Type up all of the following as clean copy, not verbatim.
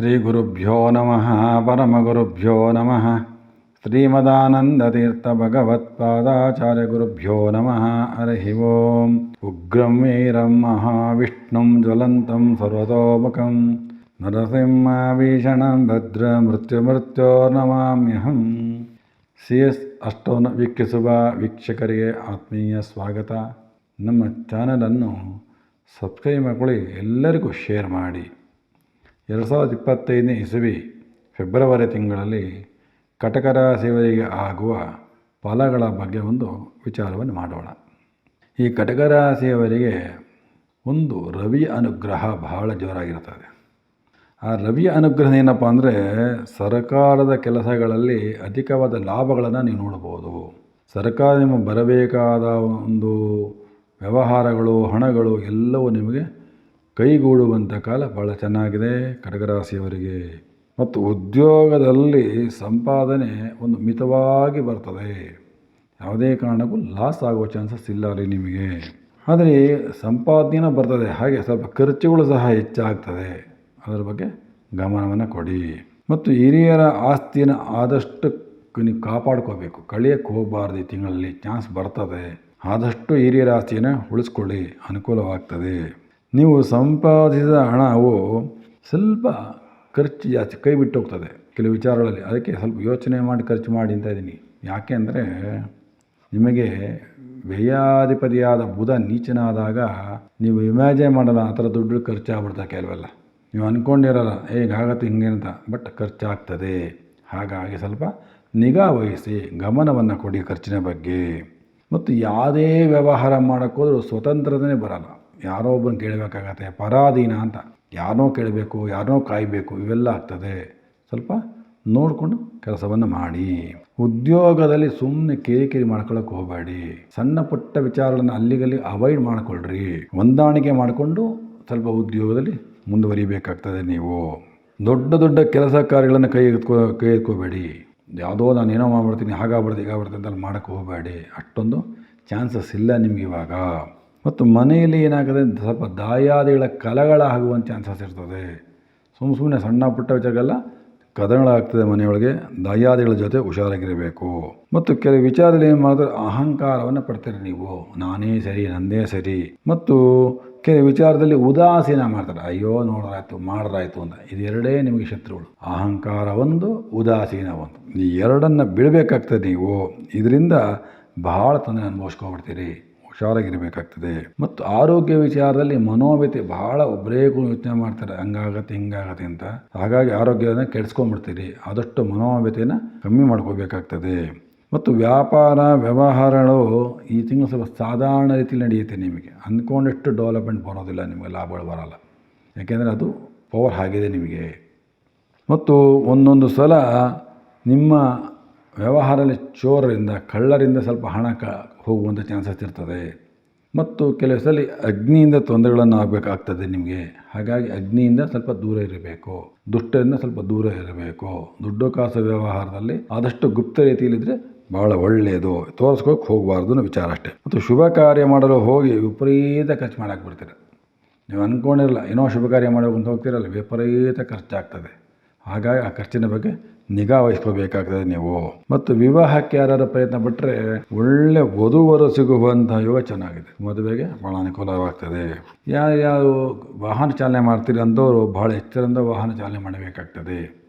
ಶ್ರೀ ಗುರುಭ್ಯೋ ನಮಃ ಪರಮಗುರುಭ್ಯೋ ನಮಃ ಶ್ರೀಮದಾನಂದತೀರ್ಥ ಭಗವತ್ಪಾದಾಚಾರ್ಯ ಗುರುಭ್ಯೋ ನಮಃ ಹರಿ ಓಂ. ಉಗ್ರಂ ವೀರಂ ಮಹಾವಿಷ್ಣುಂ ಜ್ವಲಂತಂ ಸರ್ವತೋಮುಖಂ ನರಸಿಂಹಭೀಷಣಂ ಭದ್ರ ಮೃತ್ಯುರ್ನಮಾಮ್ಯಹಂ. CS ಅಷ್ಟವನ್ನು ವೀಕ್ಷಿಸುವ ವೀಕ್ಷಕರಿಗೆ ಆತ್ಮೀಯ ಸ್ವಾಗತ. ನಮ್ಮ ಚಾನಲನ್ನು ಸಬ್ಸ್ಕ್ರೈಬ್ ಮಾಡಿಕೊಳ್ಳಿ, ಎಲ್ಲರಿಗೂ ಶೇರ್ ಮಾಡಿ. 2025ನೇ ಇಸವಿ ಫೆಬ್ರವರಿ ತಿಂಗಳಲ್ಲಿ ಕಟಕ ರಾಶಿಯವರಿಗೆ ಆಗುವ ಫಲಗಳ ಬಗ್ಗೆ ಒಂದು ವಿಚಾರವನ್ನು ಮಾಡೋಣ. ಈ ಕಟಕ ರಾಶಿಯವರಿಗೆ ಒಂದು ರವಿಯ ಅನುಗ್ರಹ ಬಹಳ ಜೋರಾಗಿರ್ತದೆ. ಆ ರವಿಯ ಅನುಗ್ರಹ ಏನಪ್ಪ ಅಂದರೆ, ಸರ್ಕಾರದ ಕೆಲಸಗಳಲ್ಲಿ ಅಧಿಕವಾದ ಲಾಭಗಳನ್ನು ನೀವು ನೋಡ್ಬೋದು. ಸರ್ಕಾರ ನಿಮಗೆ ಬರಬೇಕಾದ ಒಂದು ವ್ಯವಹಾರಗಳು, ಹಣಗಳು ಎಲ್ಲವೂ ನಿಮಗೆ ಕೈಗೂಡುವಂಥ ಕಾಲ ಭಾಳ ಚೆನ್ನಾಗಿದೆ ಕಟಕ ರಾಶಿಯವರಿಗೆ. ಮತ್ತು ಉದ್ಯೋಗದಲ್ಲಿ ಸಂಪಾದನೆ ಒಂದು ಮಿತವಾಗಿ ಬರ್ತದೆ. ಯಾವುದೇ ಕಾರಣಕ್ಕೂ ಲಾಸ್ ಆಗುವ ಚಾನ್ಸಸ್ ಇಲ್ಲ ರೀ ನಿಮಗೆ. ಆದರೆ ಸಂಪಾದನೆಯೂ ಬರ್ತದೆ, ಹಾಗೆ ಸ್ವಲ್ಪ ಖರ್ಚುಗಳು ಸಹ ಹೆಚ್ಚಾಗ್ತದೆ. ಅದರ ಬಗ್ಗೆ ಗಮನವನ್ನು ಕೊಡಿ. ಮತ್ತು ಹಿರಿಯರ ಆಸ್ತಿಯನ್ನು ಆದಷ್ಟು ನೀವು ಕಾಪಾಡ್ಕೋಬೇಕು, ಕಳಿಯಕ್ಕೆ ಹೋಗಬಾರ್ದು. ಈ ತಿಂಗಳಲ್ಲಿ ಚಾನ್ಸ್ ಬರ್ತದೆ, ಆದಷ್ಟು ಹಿರಿಯರ ಆಸ್ತಿಯನ್ನು ಉಳಿಸ್ಕೊಳ್ಳಿ, ಅನುಕೂಲವಾಗ್ತದೆ. ನೀವು ಸಂಪಾದಿಸಿದ ಹಣವು ಸ್ವಲ್ಪ ಖರ್ಚು ಜಾಸ್ತಿ ಕೈ ಬಿಟ್ಟು ಹೋಗ್ತದೆ ಕೆಲವು ವಿಚಾರಗಳಲ್ಲಿ. ಅದಕ್ಕೆ ಸ್ವಲ್ಪ ಯೋಚನೆ ಮಾಡಿ ಖರ್ಚು ಮಾಡಿ ಅಂತ ಇದ್ದೀನಿ. ಯಾಕೆ ಅಂದರೆ, ನಿಮಗೆ ವ್ಯಯಾಧಿಪತಿಯಾದ ಬುಧ ನೀಚನಾದಾಗ ನೀವು ಇಮ್ಯಾಜಿನ್ ಮಾಡಲ್ಲ ಆ ಥರ ದುಡ್ಡು ಖರ್ಚಾಗ್ಬಿಡ್ತದೆ. ಕೆಲವೆಲ್ಲ ನೀವು ಅಂದ್ಕೊಂಡಿರಲ್ಲ ಹೇಗಾಗತ್ತೆ ಹಿಂಗೆ ಅಂತ, ಬಟ್ ಖರ್ಚಾಗ್ತದೆ. ಹಾಗಾಗಿ ಸ್ವಲ್ಪ ನಿಗಾ ವಹಿಸಿ, ಗಮನವನ್ನು ಕೊಡಿ ಖರ್ಚಿನ ಬಗ್ಗೆ. ಮತ್ತು ಯಾವುದೇ ವ್ಯವಹಾರ ಮಾಡೋಕ್ಕೋದ್ರೂ ಸ್ವತಂತ್ರನೇ ಬರಲ್ಲ, ಯಾರೋ ಒಬ್ಬರನ್ನ ಕೇಳಬೇಕಾಗತ್ತೆ. ಪರಾಧೀನ ಅಂತ ಯಾರನ್ನೋ ಕೇಳಬೇಕು, ಯಾರನ್ನೋ ಕಾಯಬೇಕು, ಇವೆಲ್ಲ ಆಗ್ತದೆ. ಸ್ವಲ್ಪ ನೋಡಿಕೊಂಡು ಕೆಲಸವನ್ನು ಮಾಡಿ. ಉದ್ಯೋಗದಲ್ಲಿ ಸುಮ್ಮನೆ ಕಿರಿಕಿರಿ ಮಾಡ್ಕೊಳ್ಳೋಕೆ ಹೋಗಬೇಡಿ. ಸಣ್ಣ ಪುಟ್ಟ ವಿಚಾರಗಳನ್ನು ಅಲ್ಲಿಗಲ್ಲಿ ಅವಾಯ್ಡ್ ಮಾಡಿಕೊಳ್ಳ್ರಿ. ಹೊಂದಾಣಿಕೆ ಮಾಡಿಕೊಂಡು ಸ್ವಲ್ಪ ಉದ್ಯೋಗದಲ್ಲಿ ಮುಂದುವರಿಬೇಕಾಗ್ತದೆ. ನೀವು ದೊಡ್ಡ ದೊಡ್ಡ ಕೆಲಸ ಕಾರ್ಯಗಳನ್ನು ಕೈ ಎತ್ಕೋಬೇಡಿ. ಯಾವುದೋ ನಾನು ಏನೋ ಮಾಡ್ಬಿಡ್ತೀನಿ, ಹಾಗಾಗ್ಬಿಡ್ತೀನಿ, ಹೀಗಾಗ್ಬಿಡ್ತೀನಿ ಅಂತ ಮಾಡೋಕ್ಕೆ ಹೋಗಬೇಡಿ. ಅಷ್ಟೊಂದು ಚಾನ್ಸಸ್ ಇಲ್ಲ ನಿಮ್ಗೆ ಇವಾಗ. ಮತ್ತು ಮನೆಯಲ್ಲಿ ಏನಾಗುತ್ತೆ, ಸ್ವಲ್ಪ ದಾಯಾದಿಗಳ ಕಲಗಳಾಗುವಂಥ ಚಾನ್ಸಸ್ ಇರ್ತದೆ. ಸುಮ್ಮನೆ ಸಣ್ಣ ಪುಟ್ಟ ವಿಚಾರಗಳೆಲ್ಲ ಕದಗಳಾಗ್ತದೆ ಮನೆಯೊಳಗೆ. ದಾಯಾದಿಗಳ ಜೊತೆ ಹುಷಾರಾಗಿರಬೇಕು. ಮತ್ತು ಕೆಲವು ವಿಚಾರದಲ್ಲಿ ಏನು ಮಾಡಿದ್ರೆ ಅಹಂಕಾರವನ್ನು ಪಡ್ತೀರಿ ನೀವು, ನಾನೇ ಸರಿ, ನಂದೇ ಸರಿ. ಮತ್ತು ಕೆಲವು ವಿಚಾರದಲ್ಲಿ ಉದಾಸೀನ ಮಾಡ್ತಾರೆ, ಅಯ್ಯೋ ಮಾಡಿದ್ರಾಯ್ತು ಅಂತ. ಇದೆರಡೇ ನಿಮಗೆ ಶತ್ರುಗಳು, ಅಹಂಕಾರ ಒಂದು, ಉದಾಸೀನ ಒಂದು. ಈ ಎರಡನ್ನು ಬಿಡಬೇಕಾಗ್ತದೆ ನೀವು. ಇದರಿಂದ ಬಹಳ ತೊಂದರೆ ಅನುಭವಿಸ್ಕೊಬಿಡ್ತೀರಿ. ಹುಷಾರಾಗಿರಬೇಕಾಗ್ತದೆ. ಮತ್ತು ಆರೋಗ್ಯ ವಿಚಾರದಲ್ಲಿ ಮನೋವ್ಯತೆ ಬಹಳ ಒಬ್ಬರೇ ಯೋಚನೆ ಮಾಡ್ತಾರೆ, ಹಂಗಾಗತ್ತೆ ಹಿಂಗಾಗತ್ತೆ ಅಂತ. ಹಾಗಾಗಿ ಆರೋಗ್ಯನ ಕೆಡಿಸ್ಕೊಂಡ್ಬಿಡ್ತೀರಿ. ಆದಷ್ಟು ಮನೋವ್ಯತೆಯನ್ನು ಕಮ್ಮಿ ಮಾಡ್ಕೋಬೇಕಾಗ್ತದೆ. ಮತ್ತು ವ್ಯಾಪಾರ ವ್ಯವಹಾರಗಳು ಈ ತಿಂಗಳು ಸ್ವಲ್ಪ ಸಾಧಾರಣ ರೀತಿಯಲ್ಲಿ ನಡೆಯುತ್ತೆ. ನಿಮಗೆ ಅಂದ್ಕೊಂಡಷ್ಟು ಡೆವಲಪ್ಮೆಂಟ್ ಬರೋದಿಲ್ಲ, ನಿಮಗೆ ಲಾಭಗಳು ಬರೋಲ್ಲ. ಯಾಕೆಂದರೆ ಅದು ಪವರ್ ಆಗಿದೆ ನಿಮಗೆ. ಮತ್ತು ಒಂದೊಂದು ಸಲ ನಿಮ್ಮ ವ್ಯವಹಾರದಲ್ಲಿ ಚೋರರಿಂದ, ಕಳ್ಳರಿಂದ ಸ್ವಲ್ಪ ಹಣ ಹೋಗುವಂಥ ಚಾನ್ಸಸ್ ಇರ್ತದೆ. ಮತ್ತು ಕೆಲವು ಸಲ ಅಗ್ನಿಯಿಂದ ತೊಂದರೆಗಳನ್ನು ಆಗಬೇಕಾಗ್ತದೆ ನಿಮಗೆ. ಹಾಗಾಗಿ ಅಗ್ನಿಯಿಂದ ಸ್ವಲ್ಪ ದೂರ ಇರಬೇಕು, ದುಷ್ಟರಿಂದ ಸ್ವಲ್ಪ ದೂರ ಇರಬೇಕು. ದುಡ್ಡು ಕಾಸು ವ್ಯವಹಾರದಲ್ಲಿ ಆದಷ್ಟು ಗುಪ್ತ ರೀತಿಯಲ್ಲಿದ್ದರೆ ಭಾಳ ಒಳ್ಳೆಯದು. ತೋರಿಸ್ಕೋಕೆ ಹೋಗಬಾರ್ದು ಅನ್ನೋ ವಿಚಾರ ಅಷ್ಟೇ. ಮತ್ತು ಶುಭ ಕಾರ್ಯ ಮಾಡಲು ಹೋಗಿ ವಿಪರೀತ ಖರ್ಚು ಮಾಡಾಕ್ಬಿಡ್ತೀರ. ನೀವು ಅಂದ್ಕೊಂಡಿರಲ್ಲ, ಏನೋ ಶುಭ ಕಾರ್ಯ ಮಾಡೋಕ್ಕಂತ ಹೋಗ್ತಿರಲ್ಲ, ವಿಪರೀತ ಖರ್ಚಾಗ್ತದೆ. ಹಾಗಾಗಿ ಆ ಖರ್ಚಿನ ಬಗ್ಗೆ ನಿಗಾ ವಹಿಸ್ಕೋಬೇಕಾಗ್ತದೆ ನೀವು. ಮತ್ತು ವಿವಾಹಕ್ಕೆ ಯಾರು ಪ್ರಯತ್ನ ಪಟ್ಟರೆ ಒಳ್ಳೆ ವಧುವರು ಸಿಗುವಂಥ ಯೋಗ ಚೆನ್ನಾಗಿದೆ. ಮದುವೆಗೆ ಭಾಳ ಅನುಕೂಲವಾಗ್ತದೆ. ಯಾರು ವಾಹನ ಚಾಲನೆ ಮಾಡ್ತೀರಿ ಅಂಥವರು ಭಾಳ ಎಚ್ಚರದಿಂದ ವಾಹನ ಚಾಲನೆ ಮಾಡಬೇಕಾಗ್ತದೆ.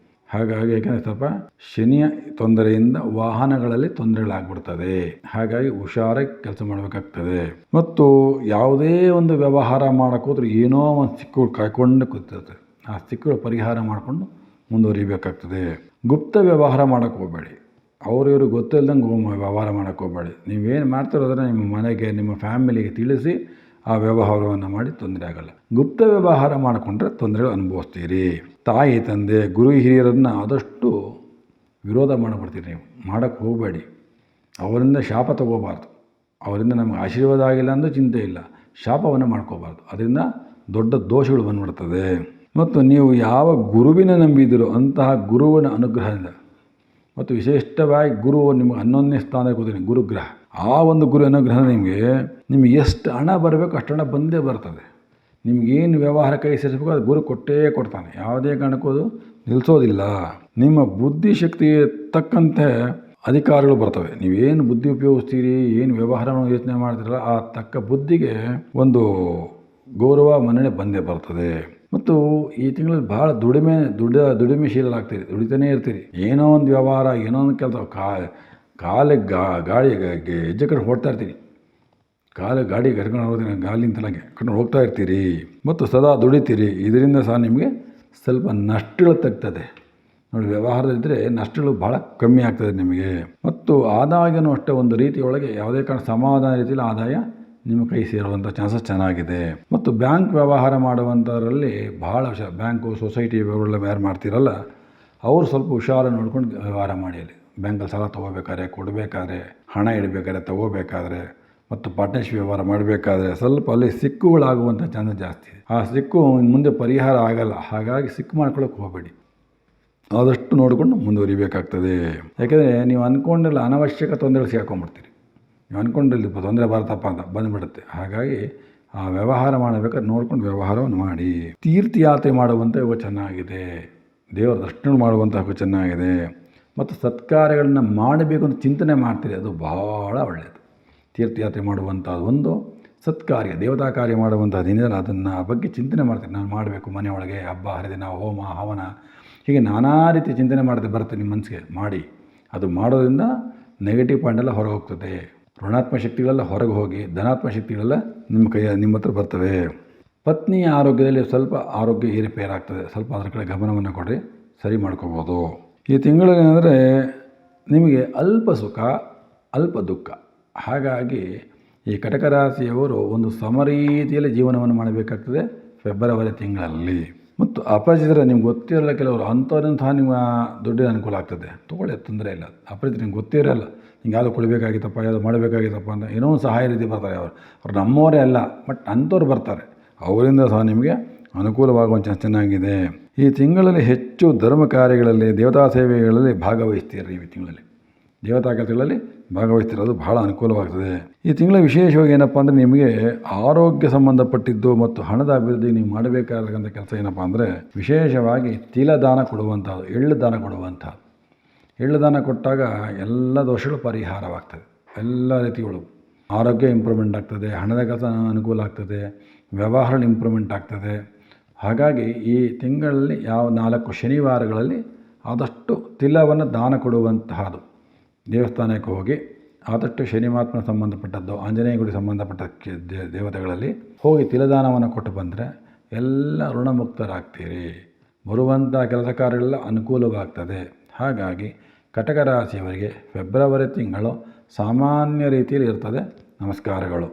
ಹಾಗಾಗಿ ಯಾಕೆಂದರೆ ಸ್ವಲ್ಪ ಶನಿಯ ತೊಂದರೆಯಿಂದ ವಾಹನಗಳಲ್ಲಿ ತೊಂದರೆಗಳಾಗ್ಬಿಡ್ತದೆ. ಹಾಗಾಗಿ ಹುಷಾರಾಗಿ ಕೆಲಸ ಮಾಡಬೇಕಾಗ್ತದೆ. ಮತ್ತು ಯಾವುದೇ ಒಂದು ವ್ಯವಹಾರ ಮಾಡೋಕ್ಕೋದ್ರೆ ಏನೋ ಒಂದು ಸಿಕ್ಕುಗಳು ಕಾಯ್ಕೊಂಡು ಕೂತಿರ್ತದೆ. ಆ ಸಿಕ್ಕುಗಳು ಪರಿಹಾರ ಮಾಡಿಕೊಂಡು ಮುಂದುವರಿಬೇಕಾಗ್ತದೆ. ಗುಪ್ತ ವ್ಯವಹಾರ ಮಾಡೋಕ್ಕೆ ಹೋಗಬೇಡಿ. ಇವರು ಗೊತ್ತಿಲ್ದಂಗೆ ವ್ಯವಹಾರ ಮಾಡೋಕ್ಕೆ ಹೋಗಬೇಡಿ. ನೀವೇನು ಮಾಡ್ತಿರೋದ್ರೆ ನಿಮ್ಮ ಮನೆಗೆ, ನಿಮ್ಮ ಫ್ಯಾಮಿಲಿಗೆ ತಿಳಿಸಿ ಆ ವ್ಯವಹಾರವನ್ನು ಮಾಡಿ ತೊಂದರೆ ಆಗೋಲ್ಲ. ಗುಪ್ತ ವ್ಯವಹಾರ ಮಾಡಿಕೊಂಡ್ರೆ ತೊಂದರೆಗಳು ಅನುಭವಿಸ್ತೀರಿ. ತಾಯಿ ತಂದೆ ಗುರು ಹಿರಿಯರನ್ನು ಆದಷ್ಟು ವಿರೋಧ ಮಾಡಿಬಿಡ್ತೀರಿ ನೀವು, ಮಾಡೋಕ್ಕೆ ಹೋಗಬೇಡಿ. ಅವರಿಂದ ಶಾಪ ತಗೋಬಾರ್ದು. ಅವರಿಂದ ನಮಗೆ ಆಶೀರ್ವಾದ ಆಗಿಲ್ಲ ಅಂದರೆ ಚಿಂತೆ ಇಲ್ಲ, ಶಾಪವನ್ನು ಮಾಡ್ಕೋಬಾರ್ದು. ಅದರಿಂದ ದೊಡ್ಡ ದೋಷಗಳು ಬಂದುಬಿಡ್ತದೆ. ಮತ್ತು ನೀವು ಯಾವ ಗುರುವಿನ ನಂಬಿದಿರೋ ಅಂತಹ ಗುರುವಿನ ಅನುಗ್ರಹದಿಂದ, ಮತ್ತು ವಿಶಿಷ್ಟವಾಗಿ ಗುರು ನಿಮಗೆ 11ನೇ ಸ್ಥಾನಕ್ಕೆ ಕೂತೀನಿ, ಗುರುಗ್ರಹ. ಆ ಒಂದು ಗುರು ಅನುಗ್ರಹ ನಿಮಗೆ ಎಷ್ಟು ಹಣ ಬರಬೇಕು ಅಷ್ಟು ಹಣ ಬಂದೇ ಬರ್ತದೆ. ನಿಮಗೇನು ವ್ಯವಹಾರ ಕೈ ಸೇರಿಸಬೇಕು ಅದು ಗುರು ಕೊಟ್ಟೇ ಕೊಡ್ತಾನೆ. ಯಾವುದೇ ಕಾರಣಕ್ಕೂ ಅದು ನಿಲ್ಲಿಸೋದಿಲ್ಲ. ನಿಮ್ಮ ಬುದ್ಧಿಶಕ್ತಿಗೆ ತಕ್ಕಂತೆ ಅಧಿಕಾರಗಳು ಬರ್ತವೆ. ನೀವೇನು ಬುದ್ಧಿ ಉಪಯೋಗಿಸ್ತೀರಿ, ಏನು ವ್ಯವಹಾರವನ್ನು ಯೋಚನೆ ಮಾಡ್ತೀರಲ್ಲ, ಆ ತಕ್ಕ ಬುದ್ಧಿಗೆ ಒಂದು ಗೌರವ ಮನ್ನಣೆ ಬಂದೇ ಬರ್ತದೆ. ಮತ್ತು ಈ ತಿಂಗಳಲ್ಲಿ ಭಾಳ ದುಡಿಮೆಶೀಲರಾಗ್ತೀರಿ, ದುಡಿತಾನೇ ಇರ್ತೀರಿ. ಏನೋ ಒಂದು ವ್ಯವಹಾರ, ಏನೋ ಒಂದು ಕೆಲಸ, ಕಾಲಿಗೆ ಗಾಡಿ ಹೆಜ್ಜೆ ಕಡೆ ಹೊಡ್ತಾ ಇರ್ತೀರಿ, ಗಾಡಿ ಕರ್ಕೊಂಡು ಹೋಗ್ತೀನಿ, ಗಾಲಿಂತಲಾಗೆ ಕರ್ಕೊಂಡು ಹೋಗ್ತಾ ಇರ್ತೀರಿ ಮತ್ತು ಸದಾ ದುಡಿತೀರಿ. ಇದರಿಂದ ಸಹ ನಿಮಗೆ ಸ್ವಲ್ಪ ನಷ್ಟಗಳು ತಗ್ತದೆ ನೋಡಿ. ವ್ಯವಹಾರದಲ್ಲಿದ್ದರೆ ನಷ್ಟಗಳು ಭಾಳ ಕಮ್ಮಿ ಆಗ್ತದೆ ನಿಮಗೆ. ಮತ್ತು ಆದಾಯನೂ ಅಷ್ಟೇ ಒಂದು ರೀತಿಯೊಳಗೆ ಯಾವುದೇ ಕಾರಣ ಸಮಾಧಾನ ರೀತಿಯಲ್ಲಿ ಆದಾಯ ನಿಮ್ಮ ಕೈ ಸೇರುವಂಥ ಚಾನ್ಸಸ್ ಚೆನ್ನಾಗಿದೆ. ಮತ್ತು ಬ್ಯಾಂಕ್ ವ್ಯವಹಾರ ಮಾಡುವಂಥದ್ರಲ್ಲಿ ಭಾಳ ಬ್ಯಾಂಕು, ಸೊಸೈಟಿ ವ್ಯವಹಾರ ಯಾರು ಮಾಡ್ತೀರಲ್ಲ, ಅವರು ಸ್ವಲ್ಪ ಹುಷಾರು ನೋಡ್ಕೊಂಡು ವ್ಯವಹಾರ ಮಾಡಿ. ಅಲ್ಲಿ ಬ್ಯಾಂಕಲ್ಲಿ ಸಾಲ ತೊಗೋಬೇಕಾದ್ರೆ, ಕೊಡಬೇಕಾದ್ರೆ, ಹಣ ಇಡಬೇಕಾದ್ರೆ, ತೊಗೋಬೇಕಾದ್ರೆ ಮತ್ತು ಪಾರ್ಟ್ನರ್ಶಿಪ್ ವ್ಯವಹಾರ ಮಾಡಬೇಕಾದ್ರೆ ಸ್ವಲ್ಪ ಅಲ್ಲಿ ಸಿಕ್ಕುಗಳಾಗುವಂಥ ಚಾನ್ಸಸ್ ಜಾಸ್ತಿ ಇದೆ. ಆ ಸಿಕ್ಕು ಮುಂದೆ ಪರಿಹಾರ ಆಗಲ್ಲ. ಹಾಗಾಗಿ ಸಿಕ್ಕು ಮಾಡ್ಕೊಳ್ಳೋಕೆ ಹೋಗಬೇಡಿ, ಆದಷ್ಟು ನೋಡಿಕೊಂಡು ಮುಂದುವರಿಬೇಕಾಗ್ತದೆ. ಯಾಕೆಂದರೆ ನೀವು ಅಂದ್ಕೊಂಡೆಲ್ಲ ಅನವಶ್ಯಕ ತೊಂದರೆಗಳು ಸೇರ್ಕೊಂಡ್ಬಿಡ್ತೀರಿ. ನೀವು ಅಂದ್ಕೊಂಡಿಲ್ಲ ತೊಂದರೆ ಬರ್ತಪ್ಪ ಅಂತ ಬಂದುಬಿಡುತ್ತೆ. ಹಾಗಾಗಿ ಆ ವ್ಯವಹಾರ ಮಾಡಬೇಕಾದ್ರೆ ನೋಡ್ಕೊಂಡು ವ್ಯವಹಾರವನ್ನು ಮಾಡಿ. ತೀರ್ಥಯಾತ್ರೆ ಮಾಡುವಂಥ ಯೋಗ ಚೆನ್ನಾಗಿದೆ, ದೇವರ ದರ್ಶನ ಮಾಡುವಂಥ ಯೋಗ ಚೆನ್ನಾಗಿದೆ. ಮತ್ತು ಸತ್ಕಾರ್ಯಗಳನ್ನ ಮಾಡಬೇಕು ಅಂತ ಚಿಂತನೆ ಮಾಡ್ತೀರಿ, ಅದು ಭಾಳ ಒಳ್ಳೆಯದು. ತೀರ್ಥಯಾತ್ರೆ ಮಾಡುವಂಥದ್ದು ಒಂದು ಸತ್ಕಾರ್ಯ, ದೇವತಾ ಕಾರ್ಯ ಮಾಡುವಂಥದ್ದು ಏನಿದೆ ಅದನ್ನು ಬಗ್ಗೆ ಚಿಂತನೆ ಮಾಡ್ತೀನಿ. ನಾನು ಮಾಡಬೇಕು, ಮನೆಯೊಳಗೆ ಹಬ್ಬ ಹರಿದಿನ, ಹೋಮ ಹವನ, ಹೀಗೆ ನಾನಾ ರೀತಿ ಚಿಂತನೆ ಮಾಡದೆ ಬರುತ್ತೆ ನಿಮ್ಮ ಮನಸ್ಸಿಗೆ. ಮಾಡಿ. ಅದು ಮಾಡೋದ್ರಿಂದ ನೆಗೆಟಿವ್ ಪಾಯಿಂಟೆಲ್ಲ ಹೊರಗೆ ಹೋಗ್ತದೆ, ಋಣಾತ್ಮಕ ಶಕ್ತಿಗಳೆಲ್ಲ ಹೊರಗೆ ಹೋಗಿ ಧನಾತ್ಮಕ ಶಕ್ತಿಗಳೆಲ್ಲ ನಿಮ್ಮ ಹತ್ರ ಬರ್ತವೆ. ಪತ್ನಿಯ ಆರೋಗ್ಯದಲ್ಲಿ ಸ್ವಲ್ಪ ಆರೋಗ್ಯ ಏರುಪೇರಾಗ್ತದೆ, ಸ್ವಲ್ಪ ಅದರ ಕಡೆ ಗಮನವನ್ನು ಕೊಡಿ, ಸರಿ ಮಾಡ್ಕೋಬೋದು. ಈ ತಿಂಗಳೇನೆಂದರೆ ನಿಮಗೆ ಅಲ್ಪ ಸುಖ ಅಲ್ಪ ದುಃಖ. ಹಾಗಾಗಿ ಈ ಕಟಕ ರಾಶಿಯವರು ಒಂದು ಸಮರೀತಿಯಲ್ಲಿ ಜೀವನವನ್ನು ಮಾಡಬೇಕಾಗ್ತದೆ ಫೆಬ್ರವರಿ ತಿಂಗಳಲ್ಲಿ. ಮತ್ತು ಅಪರಿಚಿತರ ನಿಮ್ಗೆ ಗೊತ್ತಿರಲ್ಲ, ಕೆಲವರು ಅಂಥವ್ರಂಥ ನಿಮ್ಮ ದುಡ್ಡಿನ ಅನುಕೂಲ ಆಗ್ತದೆ, ತೊಗೊಳ್ಳಿ, ತೊಂದರೆ ಇಲ್ಲ. ಅಪರಿಚಿತ ನಿಮ್ಗೆ ಗೊತ್ತಿರಲ್ಲ, ಹಿಂಗೆ ಯಾವುದೋ ಕೊಡಬೇಕಾಗಿತ್ತಪ್ಪ, ಯಾವುದೋ ಮಾಡಬೇಕಾಗಿತ್ತಪ್ಪ ಅಂತ ಏನೋ ಒಂದು ಸಹಾಯ ರೀತಿ ಬರ್ತಾರೆ. ಅವ್ರು ನಮ್ಮವರೇ ಅಲ್ಲ, ಬಟ್ ಅಂಥವ್ರು ಬರ್ತಾರೆ. ಅವರಿಂದ ಸಹ ನಿಮಗೆ ಅನುಕೂಲವಾಗುವಂಥ ಚೆನ್ನಾಗಿದೆ. ಈ ತಿಂಗಳಲ್ಲಿ ಹೆಚ್ಚು ಧರ್ಮ ಕಾರ್ಯಗಳಲ್ಲಿ, ದೇವತಾ ಸೇವೆಗಳಲ್ಲಿ ಭಾಗವಹಿಸ್ತೀರಿ. ಈ ತಿಂಗಳಲ್ಲಿ ದೇವತಾ ಕೆಲಸಗಳಲ್ಲಿ ಭಾಗವಹಿಸ್ತಿರೋದು ಭಾಳ ಅನುಕೂಲವಾಗ್ತದೆ. ಈ ತಿಂಗಳ ವಿಶೇಷವಾಗಿ ಏನಪ್ಪ ಅಂದರೆ ನಿಮಗೆ ಆರೋಗ್ಯ ಸಂಬಂಧಪಟ್ಟಿದ್ದು ಮತ್ತು ಹಣದ ಅಭಿವೃದ್ಧಿ ನೀವು ಮಾಡಬೇಕಾದಂಥ ಕೆಲಸ ಏನಪ್ಪ ಅಂದರೆ ವಿಶೇಷವಾಗಿ ತಿಲದಾನ ಕೊಡುವಂಥದ್ದು, ಎಳ್ಳು ದಾನ ಕೊಡುವಂಥದ್ದು. ಎಳ್ಳು ದಾನ ಕೊಟ್ಟಾಗ ಎಲ್ಲ ದೋಷಗಳು ಪರಿಹಾರವಾಗ್ತದೆ. ಎಲ್ಲ ರೀತಿಗಳು ಆರೋಗ್ಯ ಇಂಪ್ರೂವ್ಮೆಂಟ್ ಆಗ್ತದೆ, ಹಣದ ಕೆಲಸ ಅನುಕೂಲ ಆಗ್ತದೆ, ವ್ಯವಹಾರ ಇಂಪ್ರೂವ್ಮೆಂಟ್ ಆಗ್ತದೆ. ಹಾಗಾಗಿ ಈ ತಿಂಗಳಲ್ಲಿ 4 ಶನಿವಾರಗಳಲ್ಲಿ ಆದಷ್ಟು ತಿಲವನ್ನು ದಾನ ಕೊಡುವಂತಹದ್ದು. ದೇವಸ್ಥಾನಕ್ಕೆ ಹೋಗಿ ಆದಷ್ಟು ಶನಿಮಾತ್ಮ ಸಂಬಂಧಪಟ್ಟದ್ದು, ಆಂಜನೇಯ ಗುಡಿ ಸಂಬಂಧಪಟ್ಟ ದೇವತೆಗಳಲ್ಲಿ ಹೋಗಿ ತಿಲದಾನವನ್ನು ಕೊಟ್ಟು ಬಂದರೆ ಎಲ್ಲ ಋಣಮುಕ್ತರಾಗ್ತೀರಿ. ಬರುವಂಥ ಕೆಲಸ ಕಾರ್ಯಗಳೆಲ್ಲ ಅನುಕೂಲವಾಗ್ತದೆ. ಹಾಗಾಗಿ ಕಟಕ ರಾಶಿಯವರಿಗೆ ಫೆಬ್ರವರಿ ತಿಂಗಳು ಸಾಮಾನ್ಯ ರೀತಿಯಲ್ಲಿ ಇರ್ತದೆ. ನಮಸ್ಕಾರಗಳು.